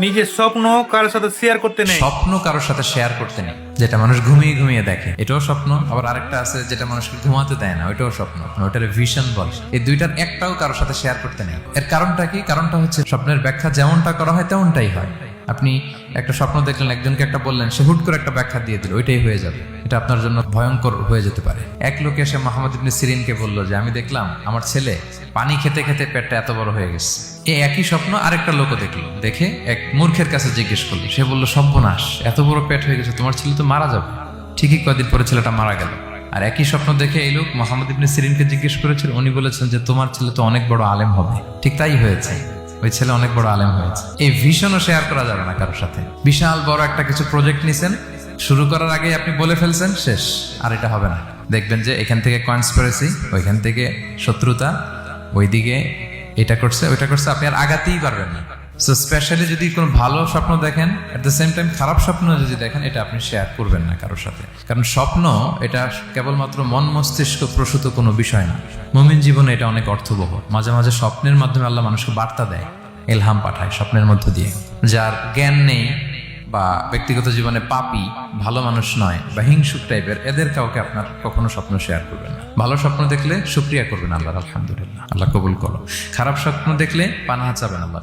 নিজের স্বপ্ন কারোর সাথে শেয়ার করতে নেই। স্বপ্ন কারোর সাথে শেয়ার করতে নেই, যেটা মানুষ ঘুমিয়ে ঘুমিয়ে দেখে এটাও স্বপ্ন, আবার আরেকটা আছে যেটা মানুষকে ঘুমাতে দেয় না, ওইটাও স্বপ্ন, ওটার ভিশন বলে। এই দুইটার একটাও কারোর সাথে শেয়ার করতে নেই। এর কারণটা কি? কারণটা হচ্ছে স্বপ্নের ব্যাখ্যা যেমনটা করা হয় তেমনটাই হয়। আপনি একটা স্বপ্ন দেখলেন, একজনকে একটা বললেন, সে হুট করে একটা ব্যাখ্যা দিয়ে দিল, ওইটাই হয়ে যাবে। এটা আপনার জন্য ভয়ঙ্কর হয়ে যেতে পারে। এক লোক এসে মোহাম্মদ ইবনে সিরিনকে বলল যে আমি দেখলাম আমার ছেলে পানি খেতে খেতে পেটটা এত বড় হয়ে গেছে। এই একই স্বপ্ন আরেকটা লোকও দেখলো, দেখে এক মূর্খের কাছে জিজ্ঞেস করলো। সে বলল সর্বনাশ, এত বড় পেট হয়ে গেছে, তোমার ছেলে তো মারা যাবে। ঠিকই কয়েকদিন পরে ছেলেটা মারা গেল। আর একই স্বপ্ন দেখে এই লোক মোহাম্মদ ইবনে সিরিনকে জিজ্ঞেস করেছিল, উনি বলেছেন যে তোমার ছেলে তো অনেক বড় আলেম হবে। ঠিক তাই হয়েছে, ওই ছেলে অনেক বড় আলেম হয়েছে। এই ভিশনও শেয়ার করা যাবে না কারোর সাথে। বিশাল বড় একটা কিছু প্রজেক্ট নিছেন, শুরু করার আগে আপনি বলে ফেলছেন, শেষ, আর এটা হবে না। দেখবেন যে এখান থেকে কনস্পিরেসি, ওইখান থেকে শত্রুতা, ওইদিকে এটা করছে ওইটা করছে, আপনি আর আগাতেই পারবেন না। সো স্পেশালি যদি কোনো ভালো স্বপ্ন দেখেন, এট দ্য সেম টাইম খারাপ স্বপ্ন যদি দেখেন, এটা আপনি শেয়ার করবেন না কারোর সাথে। কারণ স্বপ্ন এটা কেবলমাত্র মন মস্তিষ্ক প্রসূত কোনো বিষয় না। মুমিন জীবনে এটা অনেক অর্থবহ। মাঝে মাঝে স্বপ্নের মাধ্যমে আল্লাহ মানুষকে বার্তা দেয়, ইলহাম পাঠায় স্বপ্নের মধ্য দিয়ে। যার জ্ঞান নেই বা ব্যক্তিগত জীবনে পাপী, ভালো মানুষ নয় বা হিংসুক টাইপের, এদের কাউকে আপনার কখনো স্বপ্ন শেয়ার করবেন না। ভালো স্বপ্ন দেখলে শুকরিয়া করবেন আল্লাহর, আলহামদুলিল্লাহ, আল্লাহ কবুল করো। খারাপ স্বপ্ন দেখলে পানাহা চাবেন আল্লাহ।